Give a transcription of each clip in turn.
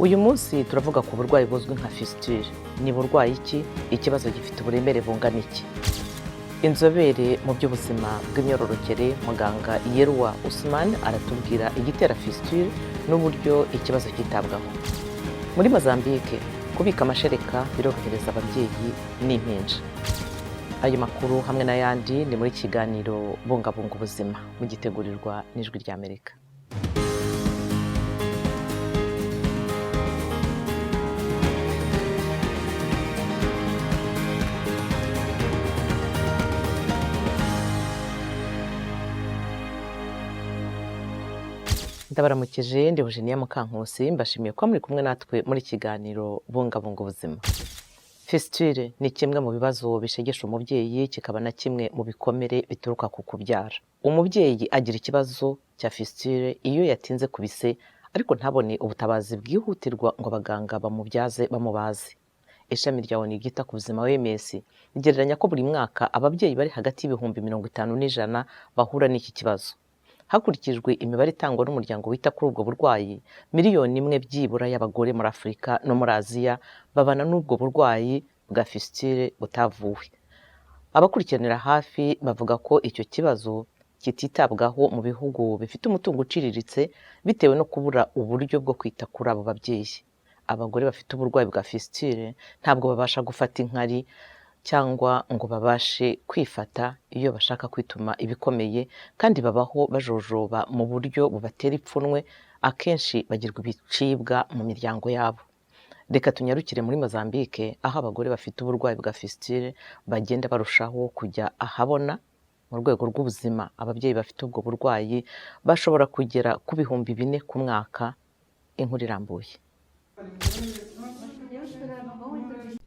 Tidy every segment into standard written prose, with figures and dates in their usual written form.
uyu munsi turavuga ku burwayi buzwi nka Fistule. Ni burwayi iki? Ikibazo gifite uburemere bungana iki? Inzobere mu by'ubuzima bw'imyororokere muganga Yerwa Usman aratubwira igitera Fistule n'uburyo ikibazo cyitabwaho. Muri Mozambique kubika amashereka birorohereza ababyeyi n'impinja. Ayo makuru hamwe n'ayandi ni muri kiganiro Bungabunga Ubuzima mugitegurirwa n'ijwi ry'Amerika. Ndabaramukije ndi Eugenia Mukankusi mbashimiye ko muri kumwe natwe muri kiganiro Bungabunga Ubuzima. Fistule ni kimwe mu bibazo bishegesha umubyeyi, kikaba na kimwe mu bikomere bituruka ku kubyara. Umubyeyi agira ikibazo cya Fistule iyo yatinze kubise ariko ntabone ubutabazi bwihutirwa ngo abaganga bamubyaze bamubaze. Ishami rya ONU ryita ku buzima OMS rigereranya ko buri mwaka ababyeyi bari hagati y'ibihumbi 50 n'ijana bahura n'iki kibazo. Hakurikijwe imibare itangwa n'umuryango wita kuri ubwo burwayi, miliyoni imwe byibura y'abagore muri Afurika no muri Aziya babana n'ubwo burwayi bwa Fistule butavuwe. Abakurikiranira hafi bavuga ko icyo kibazo kititabwaho mu bihugu bifite umutungo uciriritse bitewe no kubura uburyo bwo kwita kuri abo babyeyi. Abagore bafite uburwayi bwa Fistule ntabwo babasha gufata inkari cyangwa ngo babashe kwifata iyo bashaka kwituma ibikomeye, kandi babaho bajojoba mu buryo bubatera ipfunwe, akenshi bagirwa ibicibwa mu miryango yabo. Reka tunyarukire muri Mozambique aho abagore bafite uburwayi bwa Fistule bagenda barushaho kujya ahabona. Mu rwego rw'ubuzima ababyeyi bafite ubwo burwayi bashobora kugera ku 4,000 ku mwaka. Inkuru irambuye.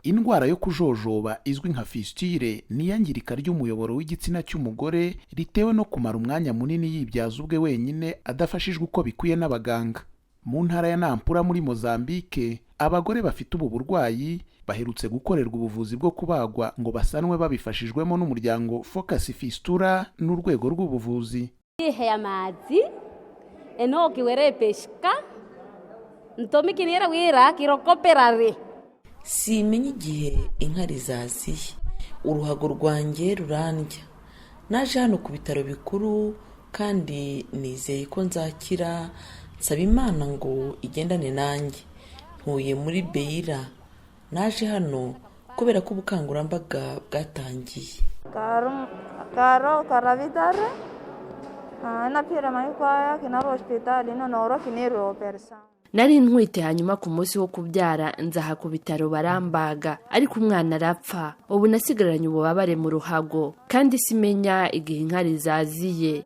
Indwara yo kujojoba izwi nka Fistule ni iyangirika ry'umuyoboro w'igitsina cy'umugore ritewe no kumara umwanya munini yibyaza ubwe wenyine adafashijwe uko bikwiye n'abaganga. Mu ntara ya Nampula muri Mozambique abagore bafite ubu burwayi baherutse gukorerwa ubuvuzi bwo kubagwa ngo basanwe babifashijwemo n'umuryango Focus Fistula n'urwego rw'ubuvuzi. Ihe amazi enoki werepeshka ntomikinira wira kirokoperare. Simenye igihe inkari zaziye, uruhago rwanjye rurandya. Naje hano ku bitaro bikuru kandi nizeye ko nzakira, nsaba Imana ngo igendane nanjye. Ntuye muri Beira, naje hano kubera ko ubukangurambaga bwatangiye. Karo karavitare na pira mayikwaya kinaro hospitali no noro kiniro persa. Nari ntwite hanyuma ku munsi wo kubyara nzaha ku bitaro barambaga ariko umwana arapfa. Ubu nasigaranye ububabare mu ruhago kandi simenya igihe inkari zaziye.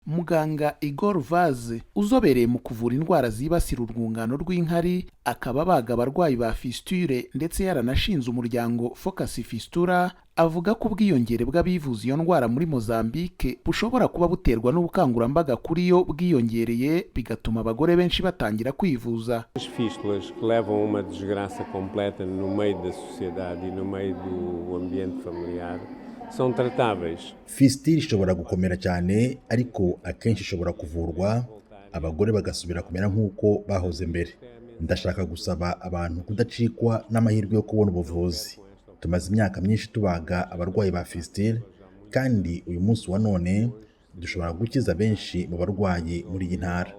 Muganga Igor Vaze uzobereye mu kuvura indwara zibasira urwungano rw'inkari akaba baga abarwayi ba Fistule ndetse yaranashinze umuryango Focus Fistula, avuga ko ubwiyongere bw'abivuza iyo ndwara muri Mozambique bushobora kuba buterwa n'ubukangurambaga kuri yo bwiyongereye bigatuma abagore benshi batangira kwivuza. Fistulas levam uma desgraça completa no meio da sociedade e no meio do ambiente familiar são tratáveis. Fistule ishobora gukomera cyane ariko akenshi ishobora kuvurwa, abagore bagasubira kumera nk'uko bahoze mbere. Ndashaka gusaba abantu kudacikwa n'amahirwe yo kubona ubuvuzi. Tumaze imyaka myinshi tubaga abarwayi ba Fistule kandi uyu munsi wa none dushobora gukiza benshi mu barwayi muri iyi ntara.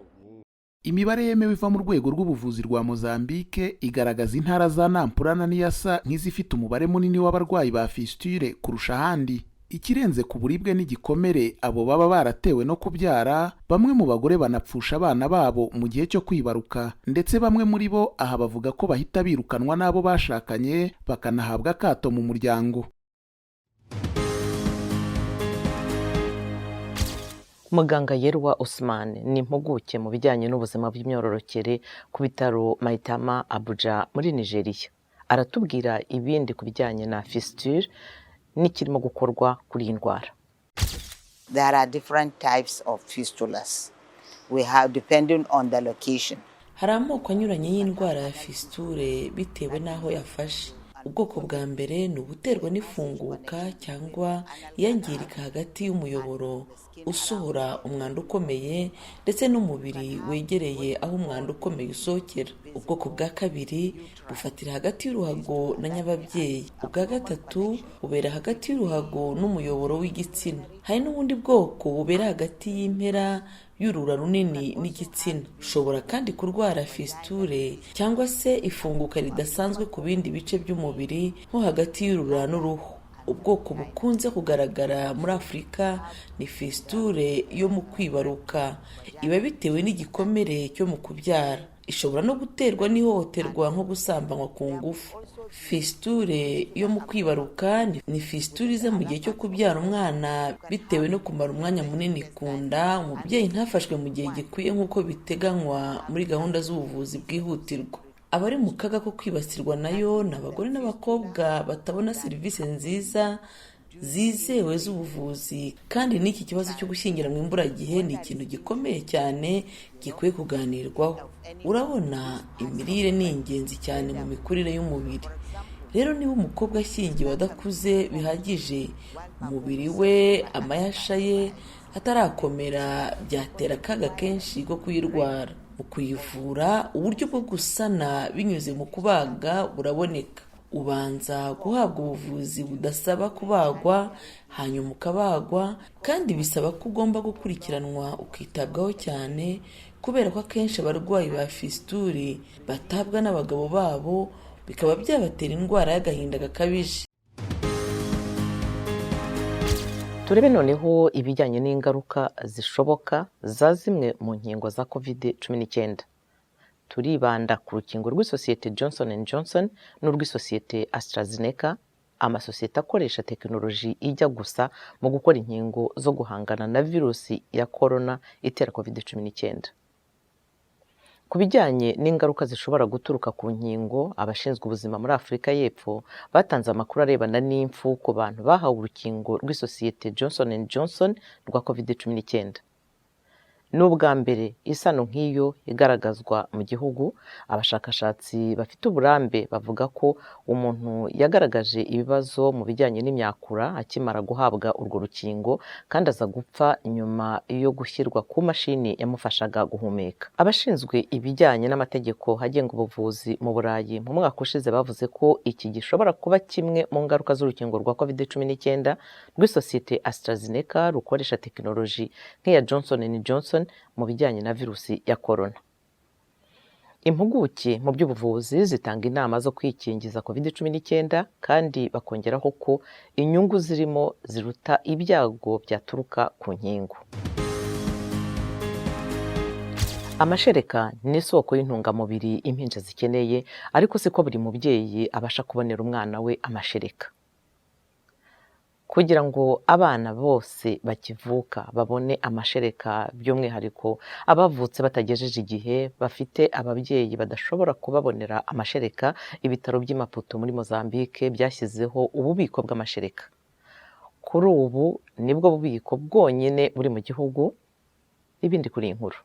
Imibare yemewe iva mu rwego rw'ubuvuzi rwa Mozambique igaragaza intara za Nampula na Niassa nk'izifite umubare munini w'abarwayi ba Fistule kurusha ahandi. Ikirenze ku buribwe n'igikomere abo baba baratewe no kubyara, bamwe mu bagore banapfusha abana babo mu gihe cyo kwibaruka, ndetse bamwe muri bo aha bavuga ko bahita birukanwa n'abo bashakanye bakanahabwa akato mu muryango. Muganga Yerwa Usman ni impuguke mu bijyanye n'ubuzima bw'imyororokere ku bitaro Maitama Abuja muri Nigeria. Aratubwira ibindi ku bijyanye na Fistule n'ikirimo gukorwa kuri iyi ndwara. There are different types of fistulas. We have depending on the location. Hari amoko anyuranye y'indwara ya Fistule bitewe n'aho yafashe. ubwoko bwa mbere ni ubuterwa n'ifunguka cyangwa iyangirika hagati y'umuyoboro usohora umwanda ukomeye ndetse n'umubiri wegereye aho umwanda ukomeye usohokera. Ubwoko bwa kabiri bufatira hagati y'uruhago na nyababyeyi. Ubwa gatatu bubera hagati y'uruhago n'umuyoboro w'igitsina. Hari n'ubundi bwoko bubera hagati y'impera y'urura runini n'igitsina. Ushobora kandi kurwara fistule cyangwa se ifunguka ridasanzwe ku bindi bice by'umubiri nko hagati y'urura n'uruhu. Ubwoko bukunze kugaragara muri Afurika ni fistule yo mu kwibaruka. Iba bitewe n'igikomere cyo mu kubyara. Ishobora no guterwa n'ihohoterwa nko gusambanywa ku ngufu. Fistule yo mu kwibaruka ni fistule iza mu gihe cyo kubyara umwana bitewe no kumara umwanya munini ku nda, umubyeyi ntafashwe mu gihe gikwiye nk'uko biteganywa muri gahunda z'ubuvuzi bwihutirwa. Abari mu kaga ko kwibasirwa nayo ni abagore n'abakobwa batabona serivisi nziza zizewe z'ubuvuzi, kandi n'iki kibazo cyo gushyingiranwa imburagihe ni ikintu gikomeye cyane gikwiye kuganirwaho. Urabona, imirire ni ingenzi cyane mu mikurire y'umubiri. Rero niba umukobwa ashyingiwe adakuze bihagije, umubiri we, amayasha ye atarakomera, byatera akaga kenshi ko kuyirwara. Mu kuyivura, uburyo bwo gusana binyuze mu kubaga buraboneka. Ubanza guhabwa ubuvuzi budasaba kubagwa, hanyuma ukabagwa, kandi bisaba ko ugomba gukurikiranwa ukitabwaho cyane, kubera ko akenshi abarwayi ba fistule batabwa n'abagabo babo, bikaba byabatera indwara y'agahinda gakabije. Turebe noneho ibijyanye n'ingaruka zishoboka za zimwe mu nkingo za COVID-19. Turibanda ku rukingo rw'isosiyete Johnson & Johnson n'urw'isosiyete AstraZeneca, amasosiyete akoresha tekinoloji ijya gusa mu gukora inkingo zo guhangana na virusi ya corona itera COVID-19. Ku bijyanye n'ingaruka zishobora guturuka ku nkingo, abashinzwe ubuzima muri Afurika y'Epfo batanze amakuru arebana n'impfu ku bantu bahawe urukingo rw'isosiyete Johnson & Johnson rwa COVID-19. N'ubwa mbere isano nk'iyo igaragazwa mu gihugu, abashakashatsi bafite uburambe bavuga ko umuntu yagaragaje ibibazo mu bijyanye n'imyakura akimara guhabwa urwo rukingo, kandi aza gupfa nyuma yo gushyirwa ku mashini yamufashaga guhumeka. Abashinzwe ibijyanye n'amategeko agenga ubuvuzi mu Burayi mu mwaka ushize bavuze ko iki gishobora kuba kimwe mu ngaruka z'urukingo rwa COVID-19 rw'isosiyete AstraZeneca rukoresha tekinoloji nk'iya Johnson & Johnson mu bijyanye na virusi ya corona. Impuguke mu by'ubuvuzi zitanga inama zo kwikingiza COVID-19, kandi bakongeraho ko inyungu zirimo ziruta ibyago byaturuka ku nkingo. Amashereka ni isoko y'intungamubiri impinja zikeneye, ariko siko buri mubyeyi abasha kubonera umwana we amashereka. Kugira ngo abana bose bakivuka babone amashereka, by'umwihariko abavutse batagejeje igihe bafite ababyeyi badashobora kubabonera amashereka, ibitaro by'i Maputo muri Mozambique byashyizeho ububiko bw'amashereka. Kuri ubu nibwo bubiko bwonyine buri mu gihugu. Ibindi kuri iyi nkuru.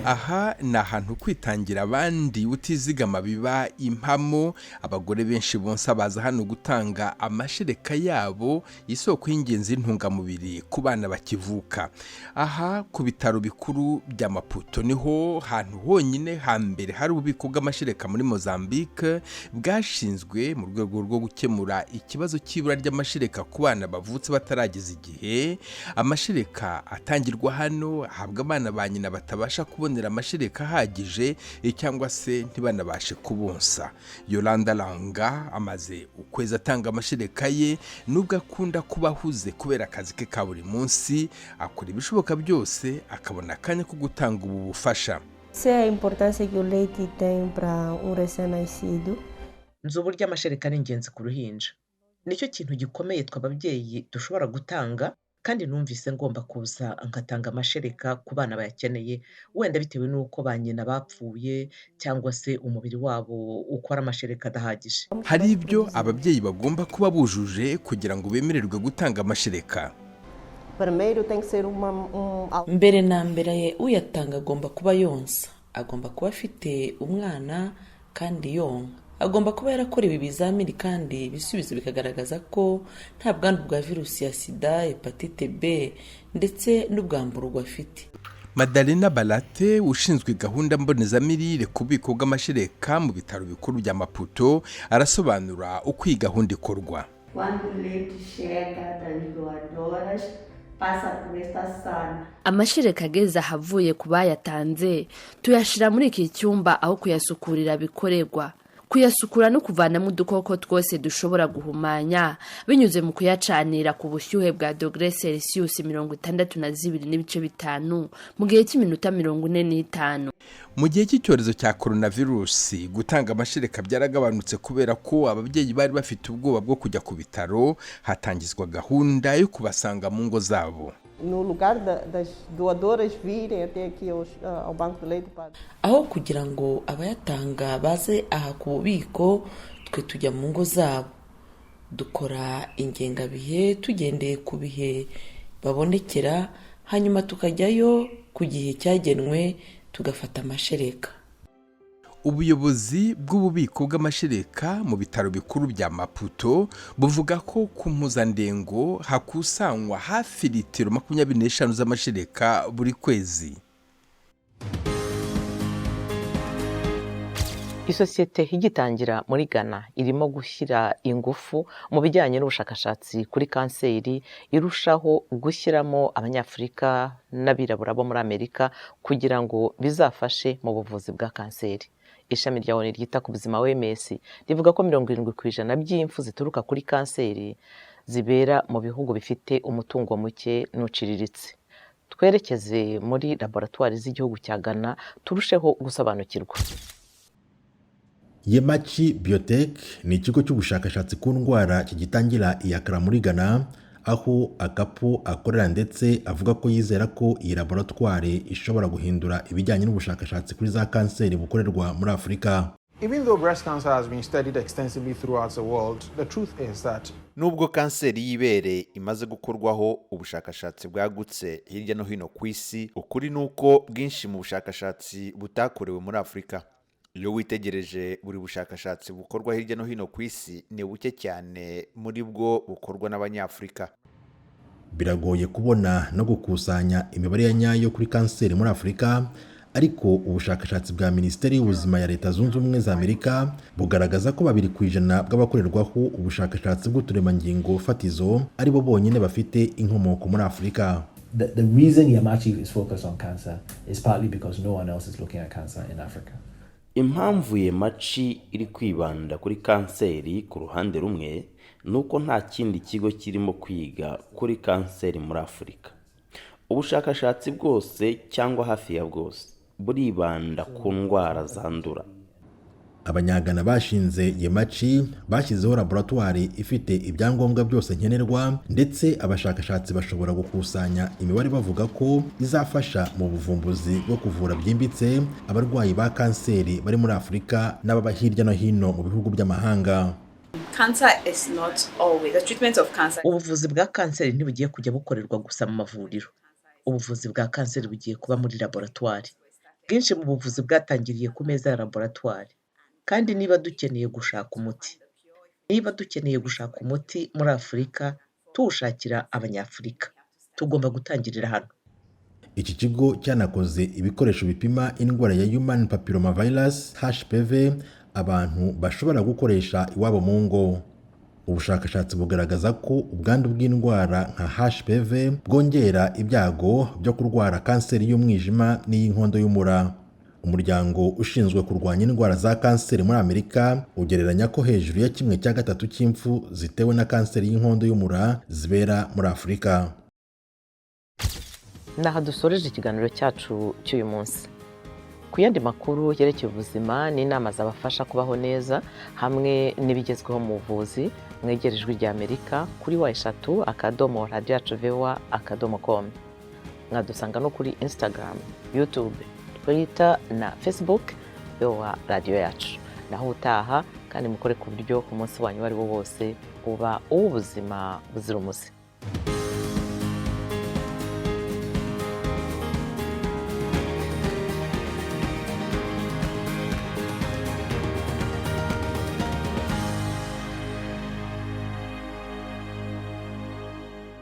Aha ni ahantu kwitangira abandi utizigama biba impamo. Abagore benshi bonsa baza hano gutanga amashereka yabo, isoko y'ingenzi y'intungamubiri ku bana bakivuka. Aha ku bitaro bikuru bya Maputo niho hantu honyine hambere hari ububiko bw'amashereka muri Mozambique, bwashinzwe mu rwego rwo gukemura ikibazo cy'ibura ry'amashereka ku bana bavutse batarageza igihe. Amashereka atangirwa hano ahabwa abana ba nyina batabasha kubonera amashereka ahagije cyangwa se ntibanabashe kubonsa. Yolanda Langa amaze ukwezi atanga amashereka ye, nubwo akunda kuba ahuze kubera akazi ke ka buri munsi, akora ibishoboka byose akabona akanya ko gutanga ubu bufasha. Nzi uburyo amashereka ari ingenzi ku ruhinja. Nicyo kintu gikomeye tw'ababyeyi dushobora gutanga, kandi numvise ngomba kuza ngatanga amashereka ku bana bayakeneye, wenda bitewe n'uko ba nyina bapfuye cyangwa se umubiri wabo ukora amashereka adahagije. Hari ibyo ababyeyi bagomba kuba bujuje kugira ngo bemererwe gutanga amashereka. Mbere na mbere uyatanga agomba kuba yonsa, agomba kuba afite umwana kandi yonka. Agomba kuba yarakorewe ibizamini kandi ibisubizo bikagaragaza ko nta bwandu bwa virusi ya sida, hepatite B ndetse n'ubwamburugu afite. Madalena Balate ushinzwe gahunda mbonezamirire ku bubiko bw'amashereka mu bitaro bikuru bya Maputo arasobanura uko iyi gahunda ikorwa. Amashereka ageze ahavuye ku bayatanze tuyashira muri iki cyumba aho kuyasukurira bikorerwa. Kuyasukura no kuvanamo udukoko twose dushobora guhumanya binyuze mu kuyacanira ku bushyuhe bwa °C (62.5) mu gihe cy'iminota 45. Mu gihe cy'icyorezo cya coronavirus gutanga amashereka byaragabanutse kubera ko ababyeyi bari bafite ubwoba bwo kujya ku bitaro, hatangizwa gahunda yo kubasanga mu ngo zabo. No lugar das doadoras virem até aqui ao banco de leite para aho kugira ngo abayatanga baze aha ku bubiko, twe tujya mu ngo zabo dukora ingengabihe tugendeye ku bihe babonekera, hanyuma tukajyayo ku gihe cyagenwe tugafata amashereka. Ubuyobozi bw'ububiko bw'amashereka mu bitaro bikuru bya Maputo buvuga ko ku mpuzandengo hakusanywa hafi litiro 25 z'amashereka buri kwezi. Isosiyete igitangira muri Ghana irimo gushyira ingufu mu bijyanye n'ubushakashatsi kuri kanseri, irushaho gushyiramo abanyafurika n'abirabura bo muri Amerika kugira ngo bizafashe mu buvuzi bwa kanseri. Ishami rya ONU ryita ku buzima OMS rivuga ko 70% by'impfu zituruka kuri kanseri zibera mu bihugu bifite umutungo muke n'uciriritse. Twerekeze muri laboratoire z'igihugu cya Ghana turusheho gusobanukirwa. Yemachi Biotech ni ikigo cy'ubushakashatsi ku ndwara kigitangira iyakara muri Ghana, aho Agapo akorera ndetse avuga ko yizera ko iyi laboratoire ishobora guhindura ibijyanye n'ubushakashatsi kuri za kanseri bukorerwa muri Afurika. Even though breast cancer has been studied extensively throughout the world, the truth is that nubwo kanseri y'ibere imaze gukorwaho ubushakashatsi bwagutse hirya no hino ku isi, ukuri nuko bwinshi mu bushakashatsi butakorewe muri Afurika. Iyo witegereje buri bushakashatsi bukorwa hirya no hino ku isi, ni buke cyane muri bwo bukorwa n'Abanyafurika. Biragoye kubona no gukusanya imibare ya nyayo kuri kanseri muri Afurika, ariko ubushakashatsi bwa Minisiteri y'Ubuzima ya Leta Zunze Ubumwe za Amerika bugaragaza ko 2% bw'abakorerwaho ubushakashatsi bw'uturemangingo fatizo ari bo bonyine bafite inkomoko muri Afurika. The reason Yamachi is focused on cancer is partly because no one else is looking at cancer in Africa. Impamvu Yemachi iri kwibanda kuri kanseri ku ruhande rumwe nuko nta kindi kigo kirimo kwiga kuri kanseri muri Afurika. Ubushakashatsi bwose cyangwa hafi ya bwose buribanda ku ndwara zandura. Abanyagana bashinze Yemachi bashyizeho laboratoire ifite ibyangombwa byose nkenerwa, ndetse abashakashatsi bashobora gukusanya imibare bavuga ko izafasha mu buvumbuzi bwo kuvura byimbitse abarwayi ba kanseri bari muri Afurika n'ababa hirya no hino mu bihugu by'amahanga. Cancer is not always the treatment of cancer. Ubuvuzi bwa kanseri ntibugiye kujya bukorerwa gusa mu mavuriro. Ubuvuzi bwa kanseri bugiye kuba muri laboratoire. Bwinshi mu buvuzi bwatangiriye ku meza ya laboratoire. Kandi niba dukeneye gushaka umuti muri Afurika, tuwushakira Abanyafurika, tugomba gutangirira hano. Iki kigo cyanakoze ibikoresho bipima indwara ya human papillomavirus HPV abantu bashobora gukoresha iwabo mu ngo. Ubushakashatsi bugaragaza ko ubwandu bw'indwara nka HPV bwongera ibyago byo kurwara kanseri y'umwijima n'iy'inkondo y'umura. Umuryango ushinzwe kurwanya indwara za kanseri muri Amerika ugereranya ko hejuru ya 1/3 cy'impfu zitewe na kanseri y'inkondo y'umura zibera muri Afurika. Naha dusoreje ikiganiro cyacu cy'uyu munsi. Ku yandi makuru yerekeye ubuzima n'inama zabafasha kubaho neza hamwe n'ibigezweho mu buvuzi, mwegerejwe ry'Amerika kuri @Radiyoyacu.com. Mwadusanga no kuri Instagram, YouTube, Kurikira na Facebook wa Radiyoyacu. Naho utaha kandi mukore ku buryo umunsi wanyu wari wo wose uba uw'ubuzima buzira umuze.